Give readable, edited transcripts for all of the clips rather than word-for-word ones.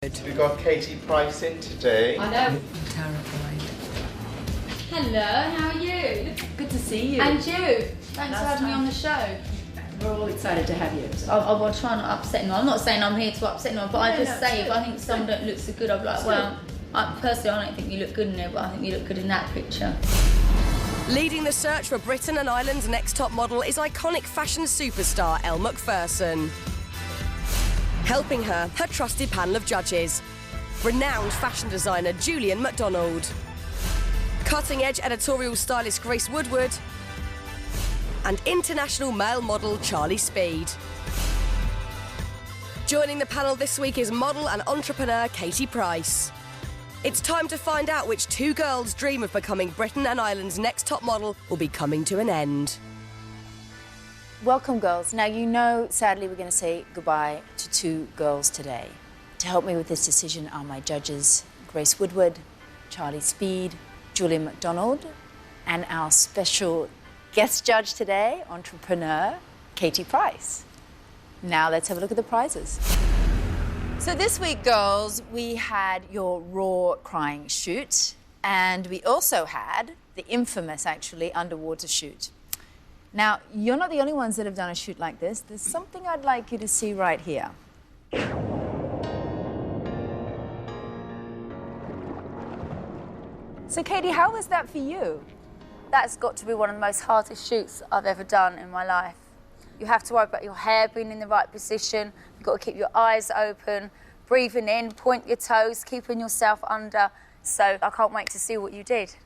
We've got Katie Price in today. I know. I'm terrified. Hello, how are you? Good to see you. And you. Thanks for having me on the show. We're all excited to have you. I'll try not to upset anyone. I'm not saying I'm here to upset anyone, but I just say if I think someone don't look so good, I'm like, well, personally I don't think you look good in it, but I think you look good in that picture. Leading the search for Britain and Ireland's next top model is iconic fashion superstar Elle Macpherson. Helping her trusted panel of judges. Renowned fashion designer Julian MacDonald. Cutting-edge editorial stylist Grace Woodward. And international male model Charlie Speed. Joining the panel this week is model and entrepreneur Katie Price. It's time to find out which two girls' dream of becoming Britain and Ireland's next top model will be coming to an end. Welcome, girls. Now, you know, sadly, we're going to say goodbye to two girls today. To help me with this decision are my judges, Grace Woodward, Charlie Speed, Julian MacDonald, and our special guest judge today, entrepreneur, Katie Price. Now, let's have a look at the prizes. So this week, girls, we had your raw crying shoot, and we also had the infamous, actually, underwater shoot. Now, you're not the only ones that have done a shoot like this. There's something I'd like you to see right here. So, Katie, how was that for you? That's got to be one of the most hardest shoots I've ever done in my life. You have to worry about your hair being in the right position. You've got to keep your eyes open, breathing in, point your toes, keeping yourself under. So I can't wait to see what you did.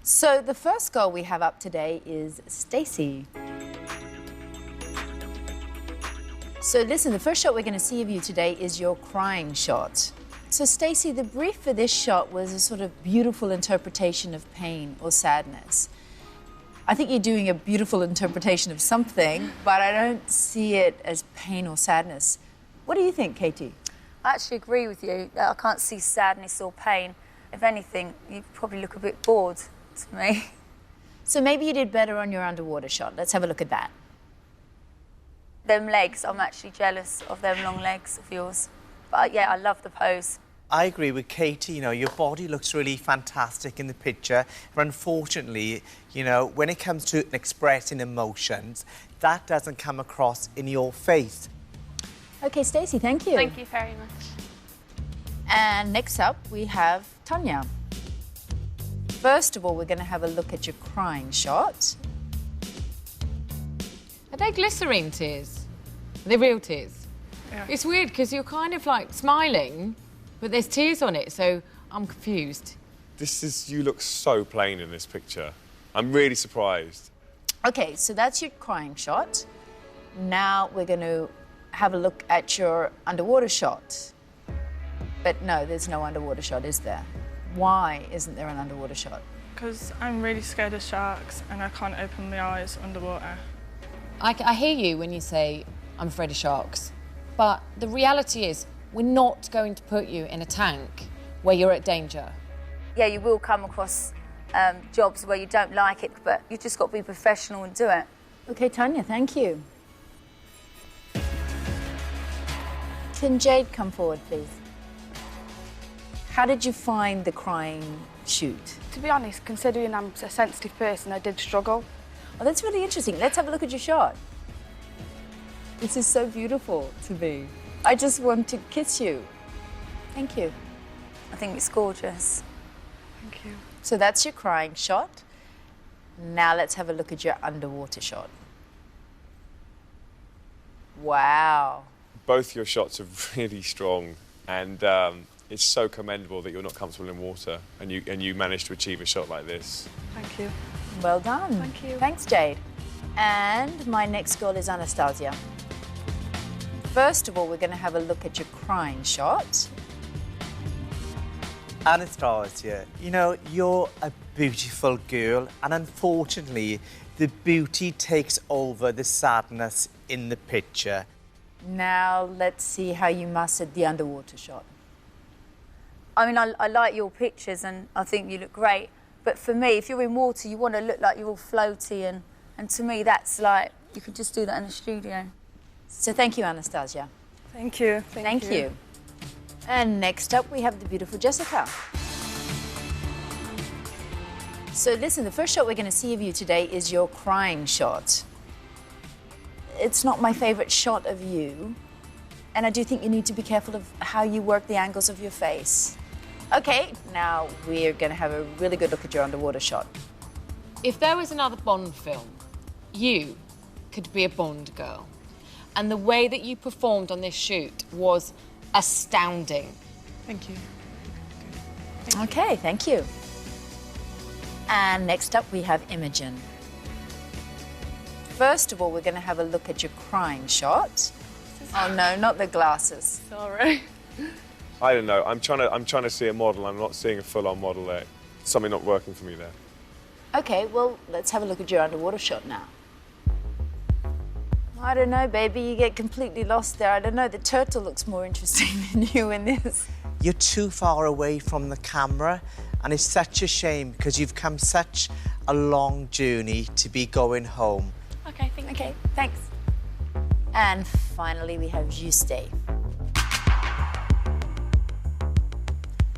So the first girl we have up today is Stacey. So listen, the first shot we're going to see of you today is your crying shot. So Stacey, the brief for this shot was a sort of beautiful interpretation of pain or sadness. I think you're doing a beautiful interpretation of something, but I don't see it as pain or sadness. What do you think, Katie? I actually agree with you. I can't see sadness or pain. If anything, you probably look a bit bored to me. So maybe you did better on your underwater shot. Let's have a look at that. Them legs, I'm actually jealous of them long legs of yours. But yeah, I love the pose. I agree with Katie. You know, your body looks really fantastic in the picture. But unfortunately, you know, when it comes to expressing emotions, that doesn't come across in your face. Okay, Stacey, thank you. Thank you very much. And next up, we have Tanya. First of all, we're going to have a look at your crying shot. Are they glycerine tears? Are they real tears? Yeah. It's weird because you're kind of like smiling, but there's tears on it, so I'm confused. You look so plain in this picture. I'm really surprised. Okay, so that's your crying shot. Now we're going to have a look at your underwater shot. But no, there's no underwater shot, is there? Why isn't there an underwater shot? Because I'm really scared of sharks and I can't open my eyes underwater. I hear you when you say, I'm afraid of sharks. But the reality is, we're not going to put you in a tank where you're at danger. Yeah, you will come across jobs where you don't like it, but you've just got to be professional and do it. Okay, Tanya, thank you. Can Jade come forward, please? How did you find the crying shoot? To be honest, considering I'm a sensitive person, I did struggle. Oh, that's really interesting. Let's have a look at your shot. This is so beautiful to me. I just want to kiss you. Thank you. I think it's gorgeous. Thank you. So that's your crying shot. Now let's have a look at your underwater shot. Wow. Both your shots are really strong, and it's so commendable that you're not comfortable in water and you managed to achieve a shot like this. Thank you. Well done. Thank you. Thanks, Jade. And my next girl is Anastasiya. First of all, we're going to have a look at your crying shot. Anastasiya, you know, you're a beautiful girl, and unfortunately, the beauty takes over the sadness in the picture. Now let's see how you mastered the underwater shot. I mean, I like your pictures and I think you look great. But for me, if you're in water, you want to look like you're all floaty. And to me, that's like, you could just do that in a studio. So thank you, Anastasiya. Thank you. Thank you. And next up, we have the beautiful Jessica. So listen, the first shot we're going to see of you today is your crying shot. It's not my favorite shot of you, and I do think you need to be careful of how you work the angles of your face. Okay, now we're going to have a really good look at your underwater shot. If there was another Bond film, you could be a Bond girl. And the way that you performed on this shoot was astounding. Thank you. Okay, thank you. And next up, we have Imogen. First of all, we're going to have a look at your crying shot. Oh no, not the glasses. Sorry. I don't know. I'm trying to see a model. I'm not seeing a full-on model there. Something not working for me there. Okay, well, let's have a look at your underwater shot now. I don't know, baby. You get completely lost there. I don't know. The turtle looks more interesting than you in this. You're too far away from the camera, and it's such a shame because you've come such a long journey to be going home. Okay, thank you. Okay, thanks. And finally, we have Juste.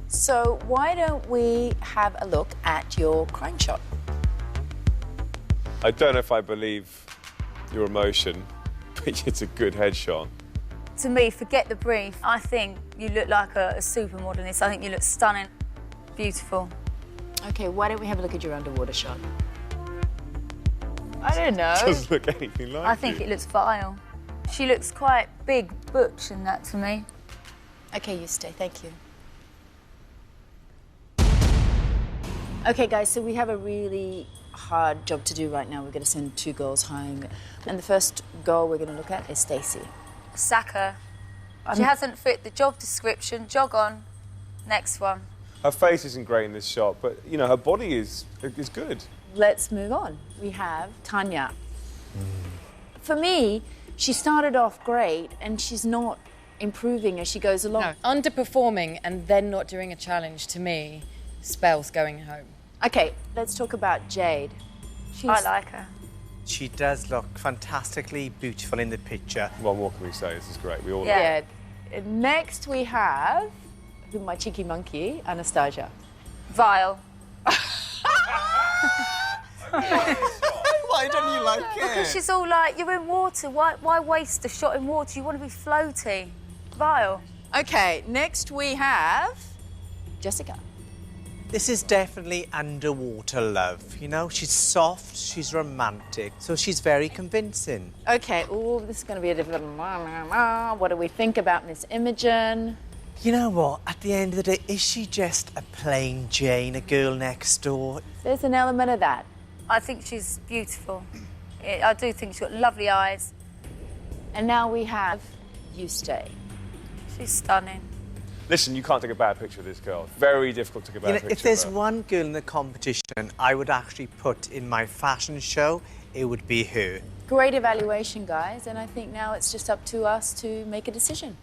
So why don't we have a look at your crying shot? I don't know if I believe your emotion, but it's a good headshot. To me, forget the brief. I think you look like a supermodel in this. I think you look stunning, beautiful. Okay, why don't we have a look at your underwater shot? I don't know. Doesn't look anything like I think you. it looks vile. She looks quite big, butch in that to me. Okay, Juste, thank you. Okay, guys, so we have a really hard job to do right now. We're going to send 2 girls home. And the first girl we're going to look at is Stacey. Sack her. She hasn't fit the job description. Jog on. Next one. Her face isn't great in this shot, but, you know, her body is good. Let's move on. We have Tanya. For me, she started off great, and she's not improving as she goes along. No, underperforming and then not doing a challenge, to me, spells going home. Okay, let's talk about Jade. I like her. She does look fantastically beautiful in the picture. What more can we say? This is great. We all know. Yeah. Yeah. Next we have my cheeky monkey, Anastasiya. Vile. Why don't you like it? Because she's all like, you're in water. Why waste a shot in water? You want to be floaty. Vile. Okay, next we have Jessica. This is definitely underwater love, you know? She's soft, she's romantic, so she's very convincing. Okay, oh, this is going to be a difficult... What do we think about Miss Imogen? You know what? At the end of the day, is she just a plain Jane, a girl next door? There's an element of that. I think she's beautiful. I do think she's got lovely eyes. And now we have Juste. She's stunning. Listen, you can't take a bad picture of this girl. Very difficult to take a bad picture If there's of her. one girl in the competition I would actually put in my fashion show, it would be her. Great evaluation, guys, and I think now it's just up to us to make a decision.